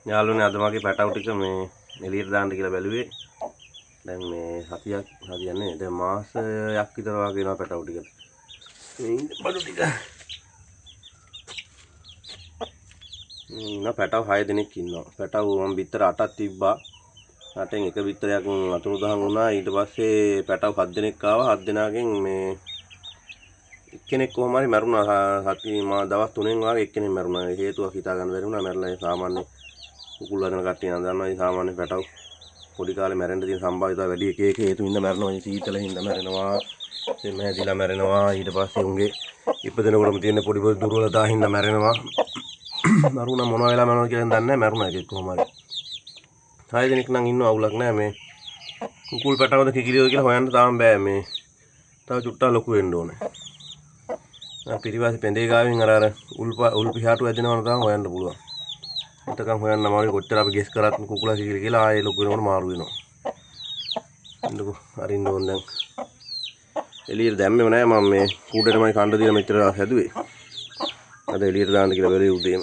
යාළුවනේ අද මගේ පැටවු ටික මේ එළියට දාන්න කියලා බැලුවේ. දැන් මේ හතියක් හරියන්නේ දැන් මාසයක් විතර වගේ වෙනවා පැටවු ටික. මේ බඩු ටික. පැටවු 6 දෙනෙක් ඉන්නවා. පැටවු මම බිත්තර 8ක් තිබ්බා. 8න් එක බිත්තරයක් අතුරුදහන් වුණා. ඊට පස්සේ පැටවු 7 දෙනෙක් ආවා. 7 දෙනාගෙන් මේ එක්කෙනෙක් කොහොම හරි මැරුණා. දවස් 3න් වගේ එක්කෙනෙක් මැරුණා. හේතුවක් හිතා ගන්න බැරි වුණා. මැරලා ඒ සාමාන්‍ය කුකුල් වදන කට්ටිය නම් දන්නවා. මේ සාමාන්‍ය පැටවු පොඩි කාලේ මැරෙන්න තියෙන සම්භාවිතාව වැඩි. එක හේතු හින්දා මැරෙනවා. සීතල හින්දා මැරෙනවා. එමෙ හැදිලා මැරෙනවා. ඊට පස්සේ උන්ගේ ඉපදෙනකොටම තියෙන පොඩි පොඩි දුර්වලතා හින්දා මැරෙනවා. මරුණා මොනවා වෙලා මැරෙනවද කියලා දන්නේ නැහැ. මැරුණා එකෙක් කොහොම හරි. 6 දෙනෙක් නම් ඉන්නව අවුලක් නැහැ. මේ කුකුල් පැටවද කිකිලියද කියලා හොයන්න තාම බෑ. මේ තව චුට්ටක් ලොකු වෙන්න ඕනේ. පිටිපස්සේ පෙඳේ ගාවින් අර උල් පිහාටු ඇදෙනවන තාම හොයන්න පුළුවන්. එතකන් හොයන්න මාළි කොච්චර අපි ගෙස් කරත් කුකුලා කිකිලි කියලා ආයේ ලොකු වෙනකොට මාරු වෙනවා. එන්නකො අරින්න ඕන දැන්. එළියට දැම්මෙම නෑ මම මේ කූඩේටමයි කණ්ඩ දීලා මෙච්චර හැදුවේ. අද එළියට දාන්න කියලා බැලුවේ උදේම.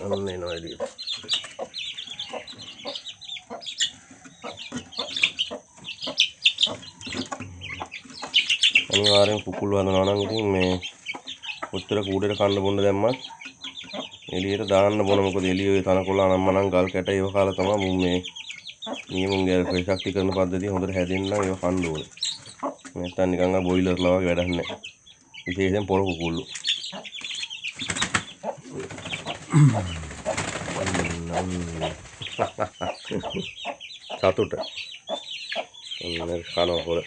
අන්න එනවා එළියට. අනිවාර්යෙන් කුකුල් වදනවා නම් ඉතින් මේ කොච්චර කූඩේට කන්න බොන්න දැම්මත් එළියට දාන්න බොන. මොකද එළියේ තනකොළ අනම්මනම් ගල් කැට ඒව කාලා තමයි මුන් මේ නියමුන්ගේ ශක්තිකරණ පද්ධතිය හොඳට හැදෙන්න නම් ඒව කන්න ඕනේ. නැත්තම් නිකන් බොයිලර්ලා වගේ වැඩක් නැහැ. විශේෂයෙන් පොර කුකුල්ලු. සතුට. කනවා පොර.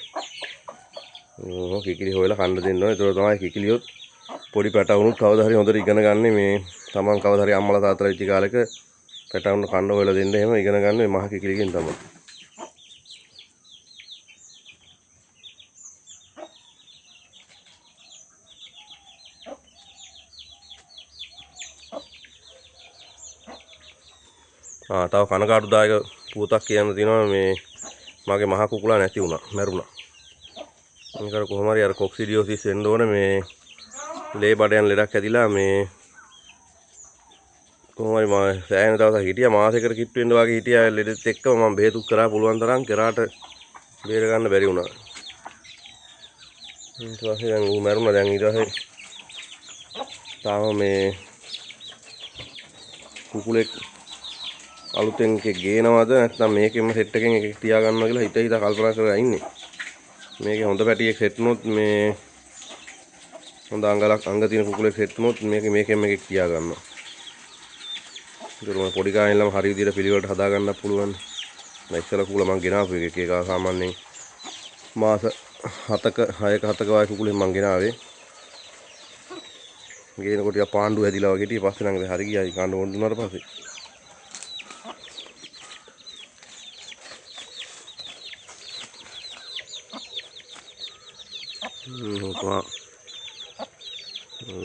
කිකිලි හොයලා කන්න දෙන්න ඕනේ. ඒක තමයි කිකිලියොත් පොඩි පැටවුනුත් කවදා හරි හොඳට ඉගෙන ගන්න. මේ තමන් කවදා හරි අම්මලා තාත්තලා ඉච්ච කාලෙක පැටවුන් කන්න හොයලා දෙන්න එහෙම ඉගෙන ගන්න මේ මහ කිකිලිගෙන් තමයි. තව කනකාටුදායක පුවතක් කියන්න තියෙනවා. මේ මගේ මහ කුකුලා නැති වුණා. මැරුණා. මේකට කොහොම හරි අර කොක්සිඩියෝසිස් වෙන්න ඕනේ. මේ ලේ බඩයන් ලෙඩක් ඇතිලා මේ කොහොම හරි මම සෑහෙන දවසක් හිටියා. මාසෙකට කිට්ටු වෙන්න වගේ හිටියා. ලෙඩෙත් එක්ක මම බෙහෙතුක් කරා පුළුවන් තරම්. කරාට බේර ගන්න බැරි වුණා. ඊට පස්සේ දැන් ඌ මැරුණා. දැන් ඊට පස්සේ තාම මේ කුකුලෙක් අලුතෙන් එකෙක් ගේනවද නැත්නම් මේකෙම සෙට් එකෙන් එකෙක් තියා ගන්නවා කියලා හිත කල්පනා කරලා ඉන්නේ. මේකේ හොඳ පැටියෙක් සෙට් වුණොත් මේ හොඳ අංග තියෙන කුකුලෙක් සෙට් වුණොත් මේකෙම එකෙක් තියා ගන්නවා. ඒක මම පොඩි කාලේ ඉඳලම හරි විදිහට පිළිවෙලට හදා ගන්නත් පුළුවන්. මම ඉස්සෙල්ලා කුකුලා මං ගෙනාපු එක සාමාන්‍යයෙන් මාස 7ක 6ක 7ක වගේ කුකුලෙන් මං ගෙනාවේ. ගේනකොට ටික පාණ්ඩු හැදිලා වගේ ඊට පස්සේ නම් හරි ගියා. කාණ්ඩ වොන් දුන්නාට පස්සේ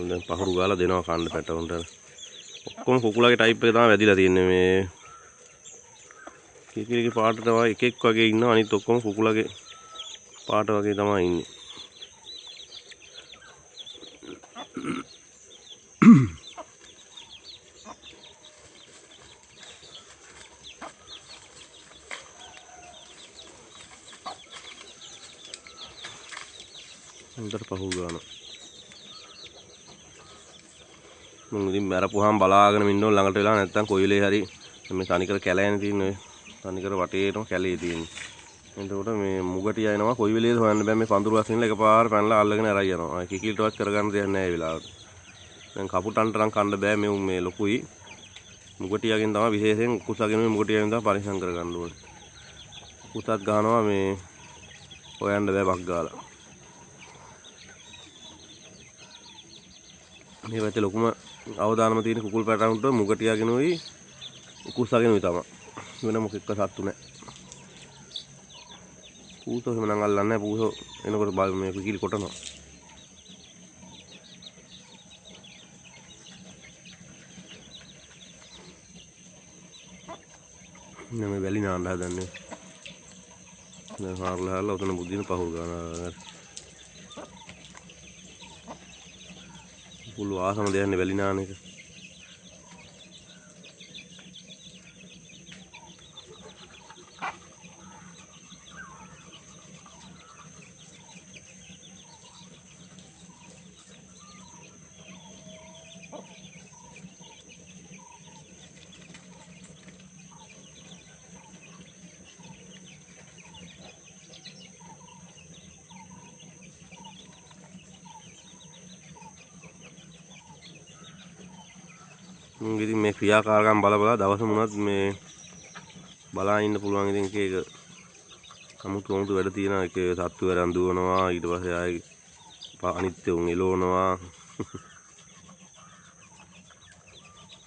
දැන් පහුරු ගාලා දෙනවා කන්න පැටවුන්ට. ඔක්කොම කුකුලාගේ ටයිප් එක තමයි වැදිලා තියෙන්නේ. මේ කිකිලිගේ පාට තමයි එකෙක් වගේ ඉන්නවා. අනිත් ඔක්කොම කුකුලාගේ පාට වගේ තමයි ඉන්නේ. හොඳට පහු ගන්නවා. මම ඉතින් මරපුවාම බලාගෙන ඉන්න ඕන ළඟට වෙලා. නැත්තම් කොයිලේ හරි මේ තනිකර කැලෑනේ තියෙන්නේ. තනිකර වටේටම කැලේ තියෙන්නේ. එතකොට මේ මුගටිය එනවා. කොයි වෙලේද හොයන්න බෑ. මේ පඳුරු අසින්ලා එකපාර පැනලා අල්ලගෙන අරයි යනවා. කිකිලිටවත් කරගන්න දෙයක් නැහැ ඒ වෙලාවට. දැන් කපුටන්ට නම් කන්න බෑ. මේ ලොකුයි. මුගටියගෙන් තමයි විශේෂයෙන් කුසගෙන මේ මුගටියෙන් තමයි පරිස්සම් කරගන්න ඕනේ. කුසත් ගහනවා මේ හොයන්න බෑ බක් ගාලා. මේ පැත්තේ ලොකුම අවදානම තියෙන කුකුල් පැටවුන්ට මුගටියාගෙනුයි කුස්සගෙනුයි තමයි. වෙන මොකෙක්ක සත්තු නැහැ. පූසෝ එහෙම නම් අල්ලන්නේ නැහැ. පූසෝ එනකොට බල් මේ කිකිලි කොටනවා. මේ වැලි නාන්න හදන්නේ. දැන් හාරලා උතන බුදින පහුර ගන්නවා. පුළු ආසම දෙයන්නේ වැලි නාන එක. ඉතින් මේ ක්‍රියාකාරකම් බල බල දවස මුණත් මේ බලා ඉන්න පුළුවන්. ඉතින් එක අමුතු වැඩ තියෙනවා. එක සත්තු වරන් දුවනවා, ඊට පස්සේ ආයි අනිත්‍ය උන් එලවනවා.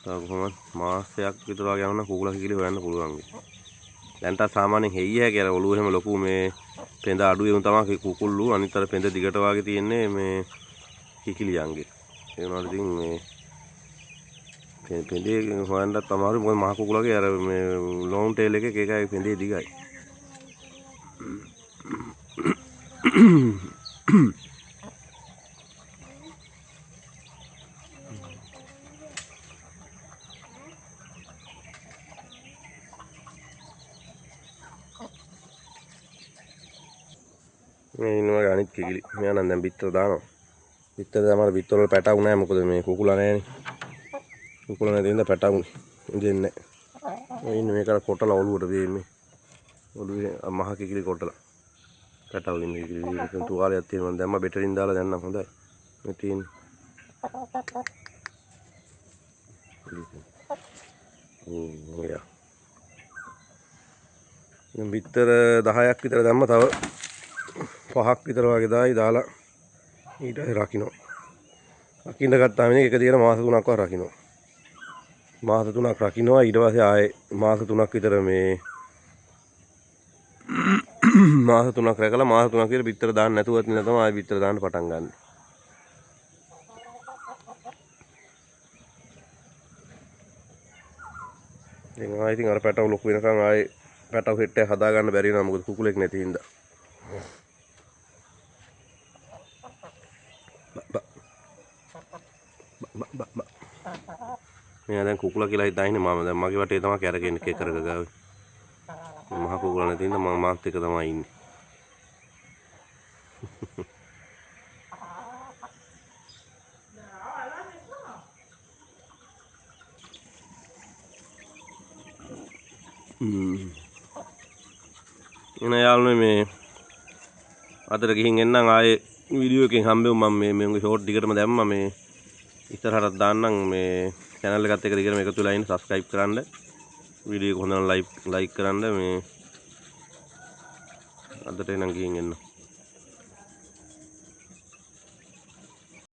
තව කොහොමද මාසයක් විතර වගේ යනවා කුකුලා කිකිලි හොයන්න පුළුවන්. දැන්ට සාමාන්‍යයෙන් හෙయ్యෑ කියලා ඔළුව එහෙම ලොකු මේ පෙඳ අඩුවේ උන් තමයි කුකුල්ලු. අනිත් අර පෙඳ දිගට වගේ තියෙන්නේ මේ කිකිලියන්ගේ. ඒ වුණාට ඉතින් මේ පෙඳේ හොයන්නත් අමාරුයි. මොකද මහ කුකුලගේ අර මේ ලොන් ටේල් එකේ ඒකයි පෙඳේ දිගයි. මේ ඉන්නවා අනිත් කිකිලි. මෙයා නම් දැන් බිත්තර දානවා. බිත්තර දාමර බිත්තර වල පැටවු නැහැ. මොකද මේ කුකුලා නැහැනේ. කුකුලා නැති ඉඳ පැටවුනේ. ඉඳෙන්නේ නැහැ. මේ ඉන්නේ මේකට කොටලා ඔලුවට වෙන්නේ. ඔලුවේ මහ කිකිලි කොටලා. පැටවු ඉන්නේ කිකිලි. ඒක තුවාලයක් තියෙනවා. මම දැම්ම බෙටරින් දාලා දැන් නම් හොඳයි. මේ තියෙන්නේ. යා. දැන් බිත්තර 10ක් විතර දැම්ම තව 5ක් විතර වගේ දාලා ඊට රකින්න. රකින්න ගත්තාම ඉතින් එක දිගට මාස 3ක් වගේ රකින්න. මාස 3ක් රකින්නවා. ඊට පස්සේ ආයේ මාස 3ක් විතර මේ මාස 3ක් රැකලා මාස 3ක් විතර බිත්තර දාන්න නැතුව ඉන්න තමයි ආයේ බිත්තර දාන්න පටන් ගන්න. ඉතින් අර පැටව ලොකු වෙනකන් ආයේ පැටව හෙට්ටය හදා ගන්න බැරි වෙනවා. මොකද කුකුලෙක් නැති හින්දා. මෙයා දැන් කුකුලා කියලා හිතා ඉන්නේ. මම දැන් මගේ වටේ තමයි කැරකෙන්නේ කෙකරක ගාවේ. මහ කුකුලා නැති හින්දා මම මාත් එක තමයි ඉන්නේ. එන යාළුවනේ මේ අතට ගිහින් එන්නම් ආයේ වීඩියෝ එකකින් හම්බෙමු. මම මේ උන්ගේ ෂෝට් දිගටම දැම්මා. මේ ඉස්සරහට දාන්නම්. මේ channel එකත් එක්ක දිගටම එකතු වෙලා ඉන්න. subscribe කරන්න. වීඩියෝ එක හොඳනම් like කරන්න. මේ අදට එනම් ගිහින් එන්න.